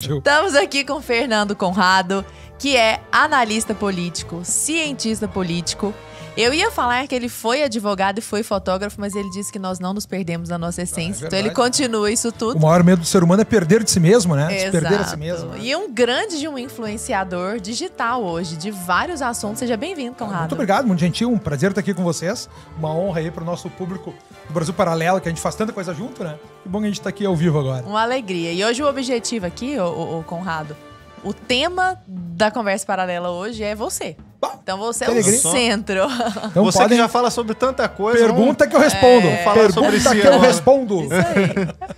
Estamos aqui com o Fernando Conrado, que é analista político, cientista político. Eu ia falar que ele foi advogado e foi fotógrafo, mas ele disse que nós não nos perdemos na nossa essência. Então ele continua isso tudo. O maior medo do ser humano é perder de si mesmo, né? Exato. Se perder a si mesmo. E um grande de um influenciador digital hoje, de vários assuntos. Seja bem-vindo, Conrado. Muito obrigado, muito gentil. Um prazer estar aqui com vocês. Uma honra aí para o nosso público do Brasil Paralelo, que a gente faz tanta coisa junto, né? Que bom que a gente está aqui ao vivo agora. Uma alegria. E hoje o objetivo aqui, o Conrado, o tema da conversa paralela hoje é você. Então você é o centro. Então você que já fala sobre tanta coisa. Pergunta que eu respondo. Pergunta que eu respondo. Isso aí.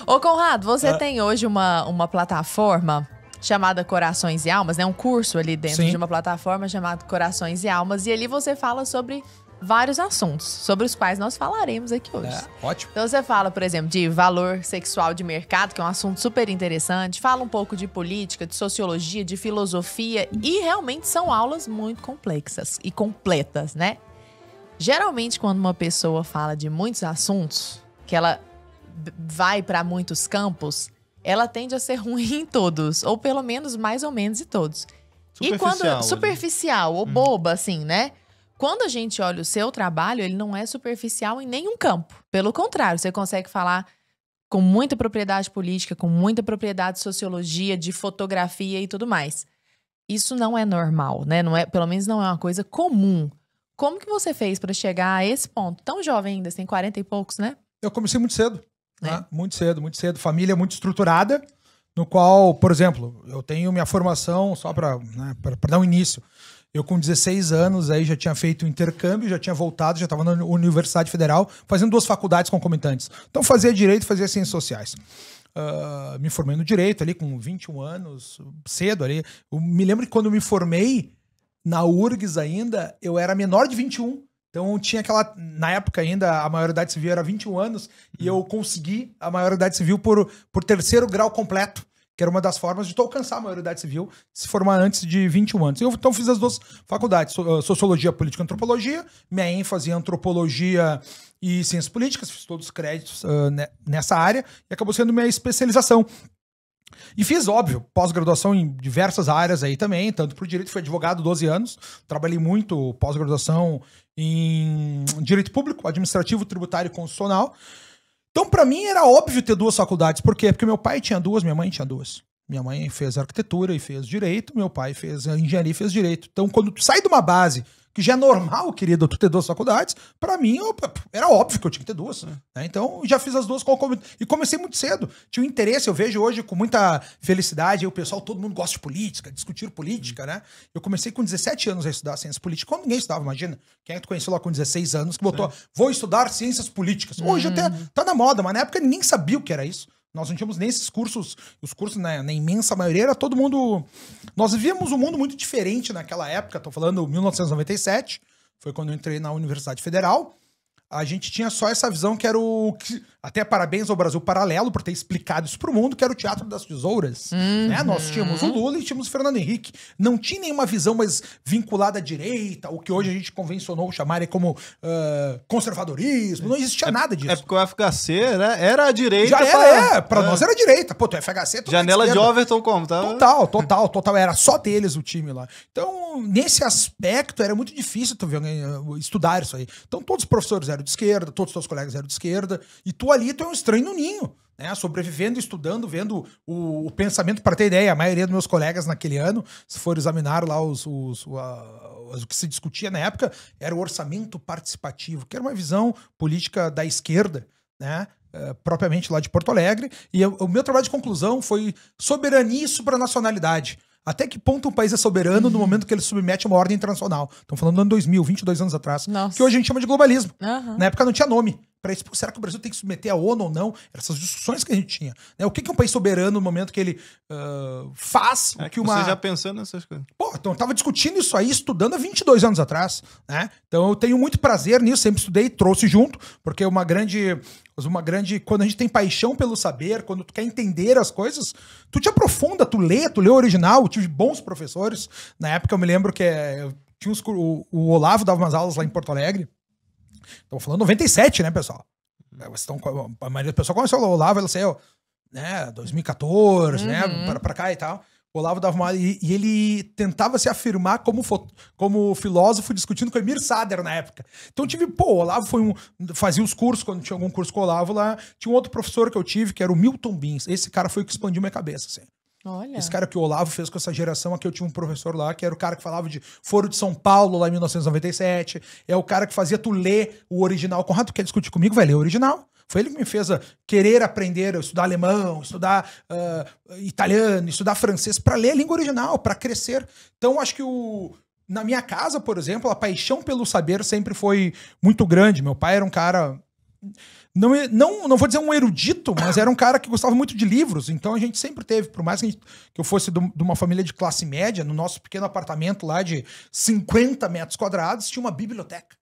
Ô Conrado, você tem hoje uma plataforma chamada Corações e Almas, né? Um curso ali dentro de uma plataforma chamada Corações e Almas. E ali você fala sobre vários assuntos, sobre os quais nós falaremos aqui hoje. Ótimo. Então você fala, por exemplo, de valor sexual de mercado, que é um assunto super interessante. Fala um pouco de política, de sociologia, de filosofia. E realmente são aulas muito complexas e completas, né? Geralmente, quando uma pessoa fala de muitos assuntos, que ela vai para muitos campos, ela tende a ser ruim em todos. Ou pelo menos, mais ou menos, em todos. E quando superficial ou boba, assim, né? Quando a gente olha o seu trabalho, ele não é superficial em nenhum campo. Pelo contrário, você consegue falar com muita propriedade política, com muita propriedade de sociologia, de fotografia e tudo mais. Isso não é normal, né? Não é, pelo menos não é uma coisa comum. Como que você fez para chegar a esse ponto? Tão jovem ainda, você tem 40 e poucos, né? Eu comecei muito cedo. Né? Muito cedo, muito cedo. Família muito estruturada, no qual, por exemplo, eu tenho minha formação, só para dar um início. Eu com 16 anos aí já tinha feito intercâmbio, já tinha voltado, já estava na Universidade Federal, fazendo 2 faculdades concomitantes. Então fazia Direito e fazia Ciências Sociais. Me formei no Direito ali com 21 anos, cedo ali. Eu me lembro que quando eu me formei na URGS ainda, eu era menor de 21. Então tinha aquela, na época ainda, a maioridade civil era 21 anos, e eu consegui a maioridade civil por 3º grau completo, que era uma das formas de tu alcançar a maioridade civil, se formar antes de 21 anos. Eu então fiz as 2 faculdades, Sociologia, Política e Antropologia, minha ênfase em Antropologia e Ciências Políticas, fiz todos os créditos nessa área, e acabou sendo minha especialização. E fiz, óbvio, pós-graduação em diversas áreas aí também, tanto para o Direito, fui advogado 12 anos, trabalhei muito pós-graduação em Direito Público, Administrativo, Tributário e Constitucional. Então, pra mim, era óbvio ter 2 faculdades. Por quê? Porque meu pai tinha 2, minha mãe tinha 2. Minha mãe fez arquitetura e fez direito, meu pai fez engenharia e fez direito. Então, quando tu sai de uma base que já é normal, querido, tu ter 2 faculdades, pra mim, era óbvio que eu tinha que ter 2. Né? Então, já fiz as 2 e comecei muito cedo. Tinha um interesse, eu vejo hoje com muita felicidade, aí o pessoal, todo mundo gosta de política, discutir política, né? Eu comecei com 17 anos a estudar ciências políticas, quando ninguém estudava, imagina. Quem é que tu conheceu lá com 16 anos que botou, vou estudar ciências políticas? Hoje até tá na moda, mas na época ninguém sabia o que era isso. Nós não tínhamos nem esses cursos, os cursos na imensa maioria era todo mundo... Nós vivíamos um mundo muito diferente naquela época, tô falando 1997, foi quando eu entrei na Universidade Federal. A gente tinha só essa visão que era o... Até parabéns ao Brasil Paralelo por ter explicado isso pro mundo, que era o Teatro das Tesouras. Né? Nós tínhamos o Lula e tínhamos o Fernando Henrique. Não tinha nenhuma visão mais vinculada à direita, o que hoje a gente convencionou chamar como conservadorismo. Não existia nada disso. É porque o FHC, né, era a direita. Já era, pra nós era a direita. Pô, tu FHC... Tu Janela de Overton como? Tá? Total. Era só deles o time lá. Então, nesse aspecto, era muito difícil tu ver, estudar isso aí. Então, todos os professores eram de esquerda, todos os teus colegas eram de esquerda, e tu ali, tu é um estranho no ninho, né? Sobrevivendo, estudando, vendo o pensamento, para ter ideia, a maioria dos meus colegas naquele ano, se for examinar lá o que se discutia na época, era o orçamento participativo, que era uma visão política da esquerda, né? Propriamente lá de Porto Alegre, e o meu trabalho de conclusão foi soberania e supranacionalidade. Até que ponto um país é soberano no momento que ele submete a uma ordem internacional? Estamos falando do ano 2000, 22 anos atrás. Nossa. Que hoje a gente chama de globalismo. Na época não tinha nome para isso. Pô, será que o Brasil tem que submeter a ONU ou não? Essas discussões que a gente tinha. Né? O que é um país soberano no momento que ele faz o que uma... Você já pensando nessas coisas. Pô, então eu tava discutindo isso aí, estudando há 22 anos atrás. Né? Então eu tenho muito prazer nisso, sempre estudei, trouxe junto, porque uma grande... Quando a gente tem paixão pelo saber, quando tu quer entender as coisas, tu te aprofunda, tu lê o original. Eu tive bons professores. Na época eu me lembro que tinha o Olavo dava umas aulas lá em Porto Alegre. Estamos falando 97, né, pessoal? A maioria do pessoal conheceu o Olavo, ela saiu, né, 2014, né, pra cá e tal. O Olavo dava uma... E ele tentava se afirmar como filósofo discutindo com o Emir Sader na época. Então eu tive... Pô, o Olavo fazia os cursos, quando tinha algum curso com o Olavo lá. Tinha um outro professor que eu tive, que era o Milton Bins. Esse cara foi o que expandiu minha cabeça, assim. Olha. Esse cara que o Olavo fez com essa geração aqui, eu tinha um professor lá, que era o cara que falava de Foro de São Paulo, lá em 1997. É o cara que fazia tu ler o original. Conrado, tu quer discutir comigo? Vai ler o original. Foi ele que me fez querer aprender, estudar alemão, estudar italiano, estudar francês, para ler a língua original, para crescer. Então, acho que na minha casa, por exemplo, a paixão pelo saber sempre foi muito grande. Meu pai era um cara... Não vou dizer um erudito, mas era um cara que gostava muito de livros. Então a gente sempre teve, por mais que eu fosse de uma família de classe média, no nosso pequeno apartamento lá de 50 metros quadrados, tinha uma biblioteca.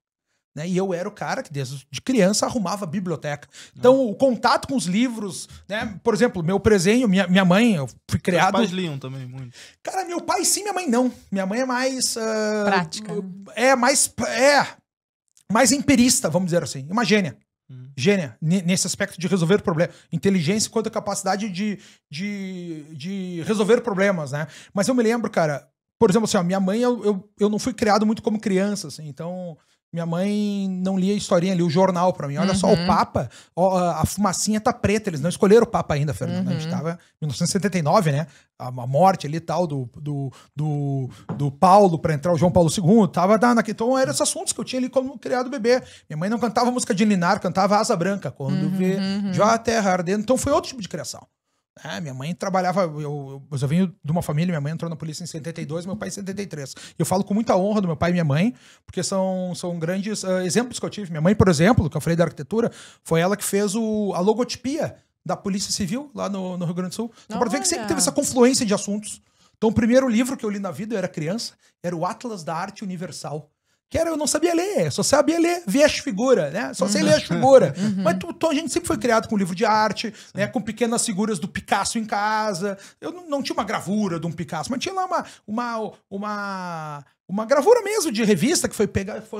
Né? E eu era o cara que desde criança arrumava a biblioteca. Então o contato com os livros, né? Por exemplo, meu presenho, minha mãe, eu fui criado... Meus pais liam também muito. Cara, meu pai sim, minha mãe não. Minha mãe é mais... prática. Mais empirista, vamos dizer assim. Uma gênia. Gênia, nesse aspecto de resolver problemas. Inteligência quanto a capacidade de resolver problemas, né? Mas eu me lembro, cara, por exemplo, assim, ó, minha mãe, eu não fui criado muito como criança, assim, então minha mãe não lia historinha, lia o jornal pra mim. Olha só, o Papa, ó, a fumacinha tá preta, eles não escolheram o Papa ainda, Fernando. A gente tava em 1979, né? A morte ali e tal do Paulo pra entrar o João Paulo II, tava então eram esses assuntos que eu tinha ali como criado bebê. Minha mãe não cantava música de Ninar, cantava Asa Branca, quando vê já a terra ardendo. Então foi outro tipo de criação. Minha mãe trabalhava, eu venho de uma família, minha mãe entrou na polícia em 72, meu pai em 73. Eu falo com muita honra do meu pai e minha mãe, porque são grandes exemplos que eu tive. Minha mãe, por exemplo, que eu falei da arquitetura, foi ela que fez a logotipia da Polícia Civil lá no Rio Grande do Sul. Só para ver que sempre teve essa confluência de assuntos. Então o primeiro livro que eu li na vida, eu era criança, era o Atlas da Arte Universal. Que eu não sabia ler, só sabia ver as figuras, né? Só sei ler as figuras. Mas a gente sempre foi criado com livro de arte, né? Com pequenas figuras do Picasso em casa. Eu não tinha uma gravura de um Picasso, mas tinha lá uma gravura mesmo de revista que foi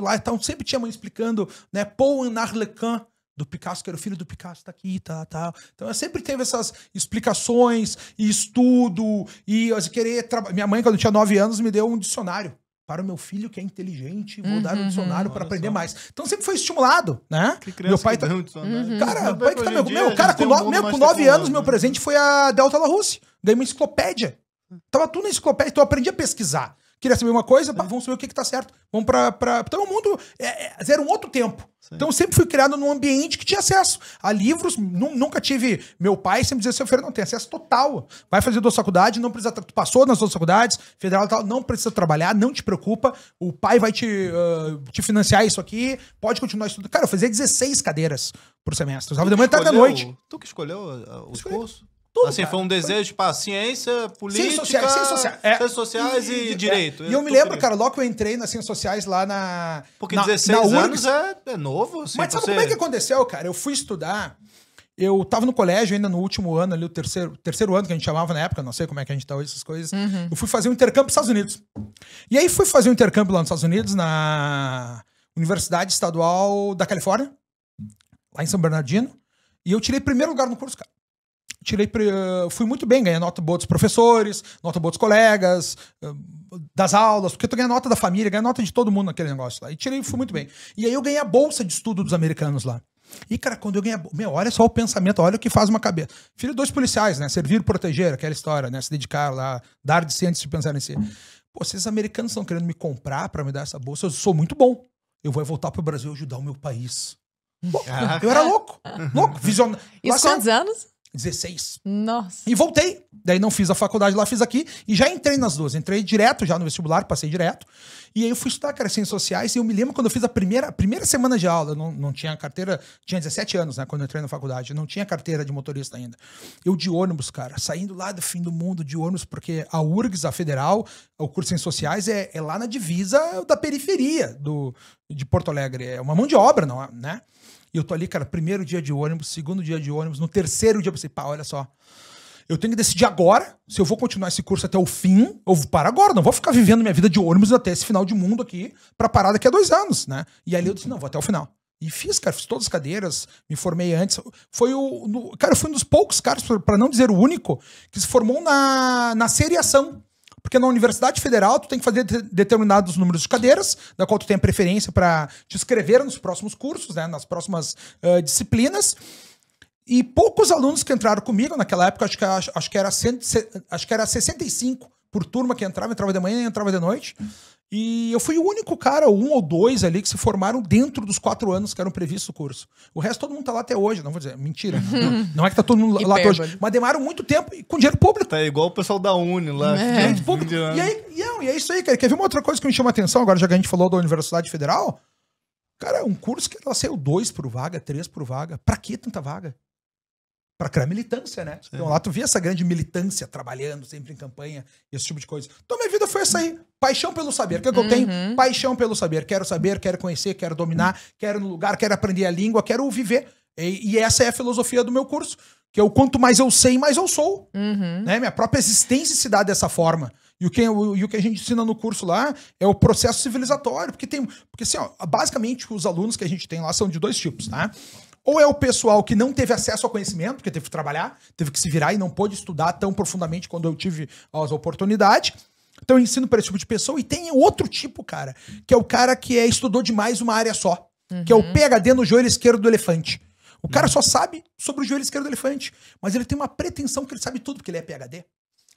lá, então sempre tinha mãe explicando, né? Paul en Arlequin, do Picasso, que era o filho do Picasso, tá aqui, tá. Então eu sempre teve essas explicações e estudo e querer trabalhar. Minha mãe, quando eu tinha 9 anos, me deu um dicionário. Para o meu filho que é inteligente, vou dar um dicionário para aprender mais. Então sempre foi estimulado, né? Que criança meu pai que deu um dicionário. Cara, pai que tá cara, com 9 anos, meu presente foi a Delta La Russe. Ganhei uma enciclopédia. Tava tudo na enciclopédia, então eu aprendi a pesquisar. Queria saber uma coisa, vamos saber o que tá certo. Vamos Então o mundo era um outro tempo. Sim. Então eu sempre fui criado num ambiente que tinha acesso a livros. Nunca tive... Meu pai sempre dizia, seu filho não tem acesso total. Vai fazer 2 faculdades, não precisa... Tu passou nas 2 faculdades, federal e tal, não precisa trabalhar, não te preocupa. O pai vai te financiar isso aqui, pode continuar estudando. Cara, eu fazia 16 cadeiras por semestre. Usava de manhã até da noite. Tu que escolheu os cursos? Tudo, assim, cara. foi um desejo, tipo, ciência, política, ciências sociais e direito. E eu me lembro, cara, logo que eu entrei nas ciências sociais lá na... Porque 16 anos é novo, assim. Mas sabe como é que aconteceu, cara? Eu fui estudar, eu tava no colégio ainda no último ano, ali o terceiro ano que a gente chamava na época, não sei como é que a gente tá hoje, essas coisas. Eu fui fazer um intercâmbio nos Estados Unidos. E aí fui fazer um intercâmbio lá nos Estados Unidos, na Universidade Estadual da Califórnia, lá em São Bernardino, e eu tirei primeiro lugar no curso, cara. Fui muito bem, ganhei nota boa dos professores, nota boa dos colegas, das aulas, porque tu ganha nota da família, ganha nota de todo mundo naquele negócio lá. E fui muito bem. E aí eu ganhei a bolsa de estudo dos americanos lá. E, cara, quando eu ganhei olha só o pensamento, olha o que faz uma cabeça. Filho de 2 policiais, né? Servir, proteger, aquela história, né? Se dedicar lá, dar de si antes de pensar em si. Pô, se esses americanos estão querendo me comprar pra me dar essa bolsa, eu sou muito bom. Eu vou voltar pro Brasil e ajudar o meu país. Pô, eu era louco, visionário. Isso quantos anos? 16. Nossa. E voltei. Daí não fiz a faculdade lá, fiz aqui. E já entrei nas 2. Entrei direto já no vestibular, passei direto. E aí eu fui estudar, cara, ciências sociais. E eu me lembro quando eu fiz a primeira semana de aula. Não tinha carteira. Tinha 17 anos, né? Quando eu entrei na faculdade. Não tinha carteira de motorista ainda. Eu de ônibus, cara. Saindo lá do fim do mundo de ônibus. Porque a URGS, a federal, o curso de ciências sociais é lá na divisa da periferia de Porto Alegre. É uma mão de obra, não é, né? E eu tô ali, cara, primeiro dia de ônibus, segundo dia de ônibus, no terceiro dia eu pensei, pá, olha só, eu tenho que decidir agora se eu vou continuar esse curso até o fim, ou vou parar agora, não vou ficar vivendo minha vida de ônibus até esse final de mundo aqui, pra parar daqui a 2 anos, né? E ali eu disse, não, vou até o final. E fiz, cara, fiz todas as cadeiras, me formei antes. Cara, eu fui um dos poucos caras, para não dizer o único, que se formou na seriação. Porque na Universidade Federal tu tem que fazer determinados números de cadeiras, da qual tu tem a preferência para te inscrever nos próximos cursos, né, nas próximas disciplinas. E poucos alunos que entraram comigo naquela época, acho que era 65 por turma que entrava de manhã e entrava de noite. E eu fui o único cara, 1 ou 2 ali, que se formaram dentro dos 4 anos que eram previstos o curso. O resto todo mundo tá lá até hoje, não vou dizer, mentira. Não é que tá todo mundo lá até hoje. Mas demoraram muito tempo e com dinheiro público. Tá igual o pessoal da Uni lá. Público. E é isso aí, cara. Quer ver uma outra coisa que me chama a atenção, agora já que a gente falou da Universidade Federal? Cara, um curso que ela saiu 2 por vaga, 3 por vaga. Pra que tanta vaga? Pra criar militância, né? Sim. Então lá tu via essa grande militância trabalhando sempre em campanha, esse tipo de coisa. Então minha vida foi essa aí. Paixão pelo saber. O que é que eu tenho? Paixão pelo saber. Quero saber, quero conhecer, quero dominar, quero ir no lugar, quero aprender a língua, quero viver. E essa é a filosofia do meu curso. Que é o quanto mais eu sei, mais eu sou. Né? Minha própria existência se dá dessa forma. E o que a gente ensina no curso lá é o processo civilizatório. Porque assim, ó, basicamente os alunos que a gente tem lá são de 2 tipos, tá? Ou é o pessoal que não teve acesso ao conhecimento, porque teve que trabalhar, teve que se virar e não pôde estudar tão profundamente quando eu tive as oportunidades. Então eu ensino para esse tipo de pessoa. E tem outro tipo, cara, que é o cara que estudou demais uma área só. Que é o PhD no joelho esquerdo do elefante. O cara só sabe sobre o joelho esquerdo do elefante. Mas ele tem uma pretensão que ele sabe tudo, porque ele é PhD.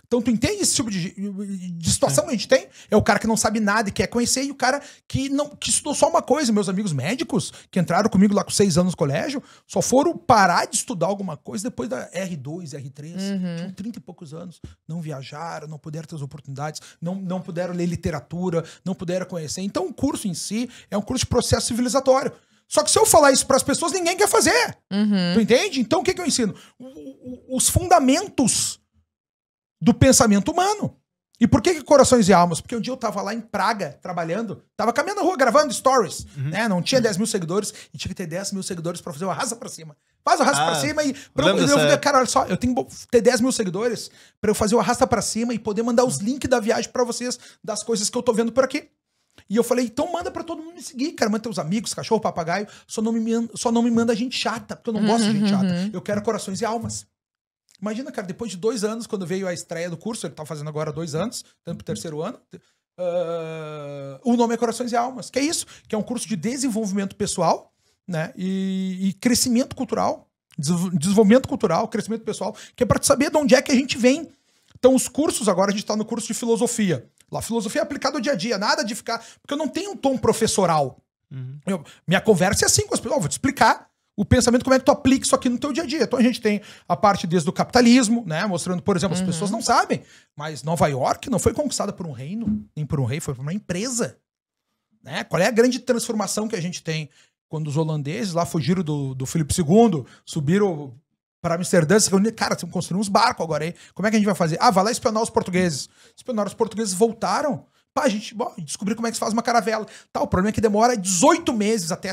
Então tu entende esse tipo de situação que a gente tem? É o cara que não sabe nada e quer conhecer, e o cara que estudou só uma coisa. Meus amigos médicos, que entraram comigo lá com 6 anos no colégio, só foram parar de estudar alguma coisa depois da R2, R3. Tinham 30 e poucos anos. Não viajaram, não puderam ter as oportunidades, não puderam ler literatura, não puderam conhecer. Então o curso em si é um curso de processo civilizatório. Só que se eu falar isso para as pessoas, ninguém quer fazer. Tu entende? Então o que eu ensino? Os fundamentos do pensamento humano. E por que Corações e Almas? Porque um dia eu tava lá em Praga, trabalhando, tava caminhando na rua, gravando stories, né? Não tinha 10 mil seguidores, e tinha que ter 10 mil seguidores pra fazer o arrasta pra cima. Faz o arrasta pra cima e... Cara, olha só, eu tenho que ter 10 mil seguidores pra eu fazer o arrasta pra cima e poder mandar os links da viagem pra vocês, das coisas que eu tô vendo por aqui. E eu falei, então manda pra todo mundo me seguir, cara. Manda teus amigos, cachorro, papagaio, só não me manda gente chata, porque eu não gosto de gente chata. Eu quero Corações e Almas. Imagina, cara, depois de 2 anos, quando veio a estreia do curso, ele tá fazendo agora 2 anos, tanto pro 3º ano, o nome é Corações e Almas, que é isso, que é um curso de desenvolvimento pessoal, né, e crescimento cultural, desenvolvimento cultural, crescimento pessoal, que é pra tu saber de onde é que a gente vem. Então os cursos, agora a gente tá no curso de filosofia. Lá, filosofia é aplicada ao dia a dia, nada de ficar... Porque eu não tenho um tom professoral. Minha conversa é assim com as pessoas, vou te explicar o pensamento, como é que tu aplica isso aqui no teu dia a dia. Então a gente tem a parte desde o capitalismo, né? Mostrando, por exemplo, as pessoas não sabem, mas Nova York não foi conquistada por um reino, nem por um rei, foi por uma empresa. Né? Qual é a grande transformação que a gente tem quando os holandeses lá fugiram do Filipe II, subiram para Amsterdã, cara, construíram uns barcos agora aí. Como é que a gente vai fazer? Vai lá espionar os portugueses. Espionaram os portugueses, voltaram. A gente descobriu como é que se faz uma caravela. O problema é que demora 18 meses até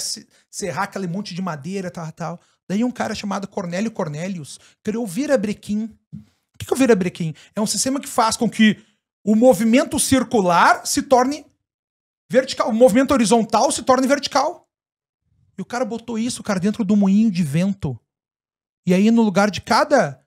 serrar aquele monte de madeira, tal. Daí um cara chamado Cornélio Cornelius criou o virabrequim. O que é o virabrequim? É um sistema que faz com que o movimento circular se torne vertical, o movimento horizontal se torne vertical. E o cara botou isso, cara, dentro do moinho de vento. E aí, no lugar de cada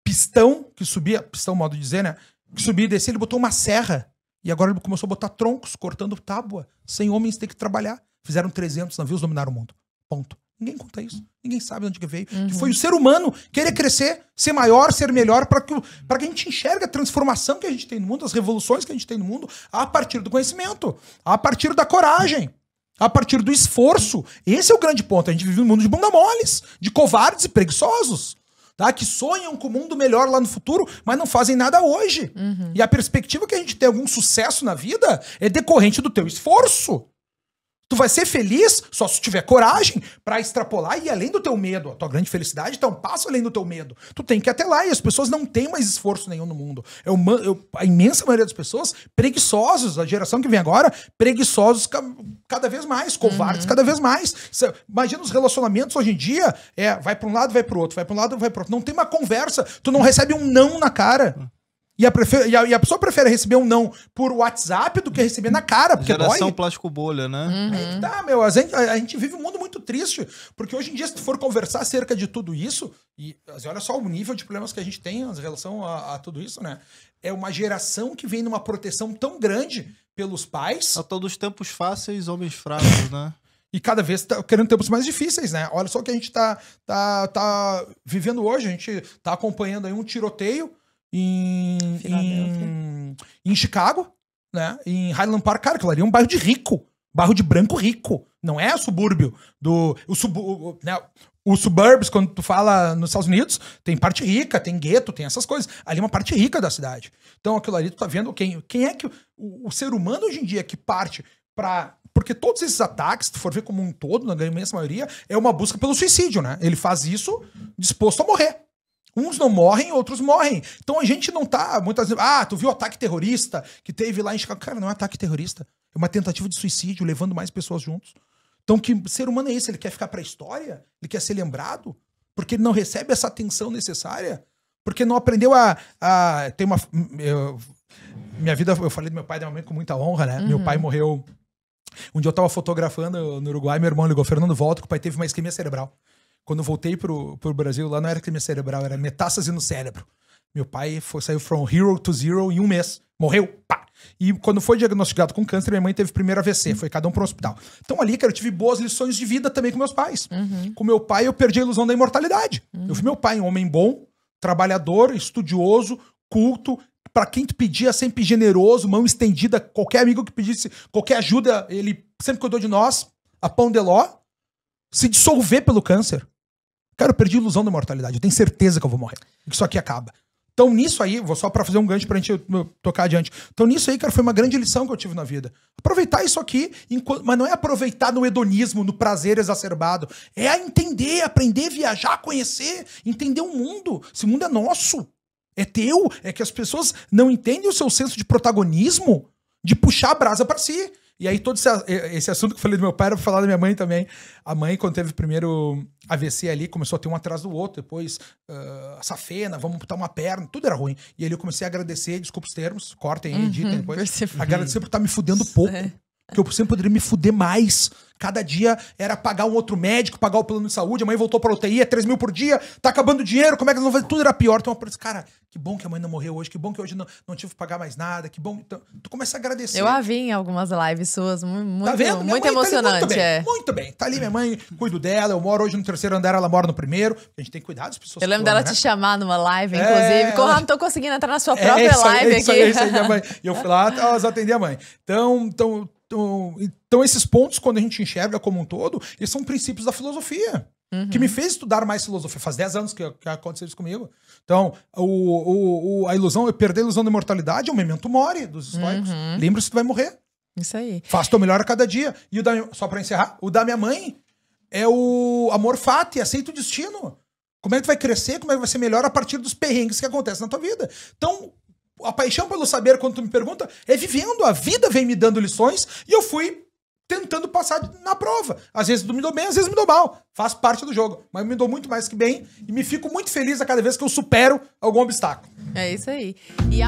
pistão que subia, pistão, modo de dizer, né? Que subia e descia, ele botou uma serra. E agora ele começou a botar troncos, cortando tábua. 100 homens têm que trabalhar. Fizeram 300 navios, dominaram o mundo. Ponto. Ninguém conta isso. Ninguém sabe de onde que veio. Que foi o ser humano querer crescer, ser maior, ser melhor, para que a gente enxergue a transformação que a gente tem no mundo, as revoluções que a gente tem no mundo, a partir do conhecimento, a partir da coragem, a partir do esforço. Esse é o grande ponto. A gente vive num mundo de bunda moles, de covardes e preguiçosos. Tá? Que sonham com um mundo melhor lá no futuro, mas não fazem nada hoje. E a perspectiva que a gente tem algum sucesso na vida é decorrente do teu esforço. Tu vai ser feliz só se tiver coragem pra extrapolar e ir além do teu medo. A tua grande felicidade tá um passo além do teu medo. Tu tem que ir até lá, e as pessoas não têm mais esforço nenhum no mundo. A imensa maioria das pessoas, preguiçosos, a geração que vem agora, preguiçosos cada vez mais, covardes cada vez mais. Imagina os relacionamentos hoje em dia, vai pra um lado, vai pro outro, vai pra um lado, vai pro outro. Não tem uma conversa, tu não recebe um não na cara. E a pessoa prefere receber um não por WhatsApp do que receber na cara, porque Geração dói. plástico bolha, né? Aí que tá, meu. A gente vive um mundo muito triste. Porque hoje em dia, se tu for conversar acerca de tudo isso, e olha só o nível de problemas que a gente tem em relação a tudo isso, né? É uma geração que vem numa proteção tão grande pelos pais. A todos os tempos fáceis, homens fracos, né? E cada vez tá querendo tempos mais difíceis, né? Olha só o que a gente tá vivendo hoje. A gente tá acompanhando aí um tiroteio em Chicago, né? Em Highland Park, cara, aquilo ali é um bairro de rico. Bairro de branco rico. Não é subúrbio. Os suburbs, quando tu fala nos Estados Unidos, tem parte rica, tem gueto, tem essas coisas. Ali é uma parte rica da cidade. Então aquilo ali tu tá vendo quem é que o ser humano hoje em dia que parte pra... Porque todos esses ataques, se tu for ver como um todo, na imensa maioria, é uma busca pelo suicídio, né? Ele faz isso disposto a morrer. Uns não morrem, outros morrem. Então a gente não tá, muitas vezes... tu viu o ataque terrorista que teve lá em Chicago? Cara, não é um ataque terrorista. É uma tentativa de suicídio, levando mais pessoas juntos. Então que ser humano é esse? Ele quer ficar pra história? Ele quer ser lembrado? Porque ele não recebe essa atenção necessária? Porque não aprendeu tem uma... minha vida, eu falei do meu pai e da minha mãe com muita honra, né? Meu pai morreu... Um dia eu tava fotografando no Uruguai, meu irmão ligou, Fernando, volta, que o pai teve uma isquemia cerebral. Quando eu voltei pro Brasil, lá não era isquemia cerebral, era metástase no cérebro. Meu pai saiu from hero to zero em um mês. Morreu, pá! E quando foi diagnosticado com câncer, minha mãe teve primeiro AVC, foi cada um pro hospital. Então ali, cara, eu tive boas lições de vida também com meus pais. Com meu pai, eu perdi a ilusão da imortalidade. Eu vi meu pai um homem bom, trabalhador, estudioso, culto, pra quem tu pedia, sempre generoso, mão estendida, qualquer amigo que pedisse qualquer ajuda, ele sempre cuidou de nós, a pão de ló, se dissolver pelo câncer. Cara, eu perdi a ilusão da mortalidade, eu tenho certeza que eu vou morrer, que isso aqui acaba. Então nisso aí, vou só pra fazer um gancho pra gente tocar adiante. Então nisso aí, cara, foi uma grande lição que eu tive na vida. Aproveitar isso aqui, mas não é aproveitar no hedonismo, no prazer exacerbado, é a entender, aprender, viajar, conhecer, entender o mundo. Esse mundo é nosso. É teu, é que as pessoas não entendem o seu senso de protagonismo, de puxar a brasa pra si. E aí todo esse assunto que eu falei do meu pai era pra falar da minha mãe também. A mãe, quando teve o primeiro AVC ali, começou a ter um atrás do outro. Depois, safena, vamos botar uma perna, tudo era ruim. E aí eu comecei a agradecer, desculpa os termos, cortem aí, editem depois. Agradecer por estar me fudendo pouco. Porque eu sempre poderia me fuder mais. Cada dia era pagar um outro médico, pagar o plano de saúde, a mãe voltou pra UTI, é 3 mil por dia, tá acabando o dinheiro, como é que não vai? Tudo era pior. Então eu falei, cara, que bom que a mãe não morreu hoje, que bom que hoje não tive que pagar mais nada, que bom. Então, tu começa a agradecer. Eu a vi em algumas lives suas, muito, tá vendo? Muito emocionante. Tá muito bem. Tá ali minha mãe, cuido dela, eu moro hoje no 3º andar, ela mora no 1º. A gente tem que cuidar das pessoas. Eu lembro dela te chamar numa live, inclusive. Ela... não tô conseguindo entrar na sua própria live aqui. Isso aí, minha mãe. E eu fui lá, elas atendem a mãe. Então esses pontos, quando a gente enxerga como um todo, eles são princípios da filosofia. Que me fez estudar mais filosofia. Faz 10 anos que aconteceu isso comigo. Então, a ilusão, eu perder a ilusão da imortalidade é o memento mori dos estoicos. Lembra-se que tu vai morrer. Isso aí. Faz teu melhor a cada dia. E só pra encerrar, o da minha mãe é o amor fati, aceita o destino. Como é que tu vai crescer, como é que vai ser melhor a partir dos perrengues que acontecem na tua vida. Então, a paixão pelo saber, quando tu me pergunta, é vivendo. A vida vem me dando lições e eu fui tentando passar na prova. Às vezes me dou bem, às vezes me dou mal. Faz parte do jogo. Mas eu me dou muito mais que bem e me fico muito feliz a cada vez que eu supero algum obstáculo. É isso aí. E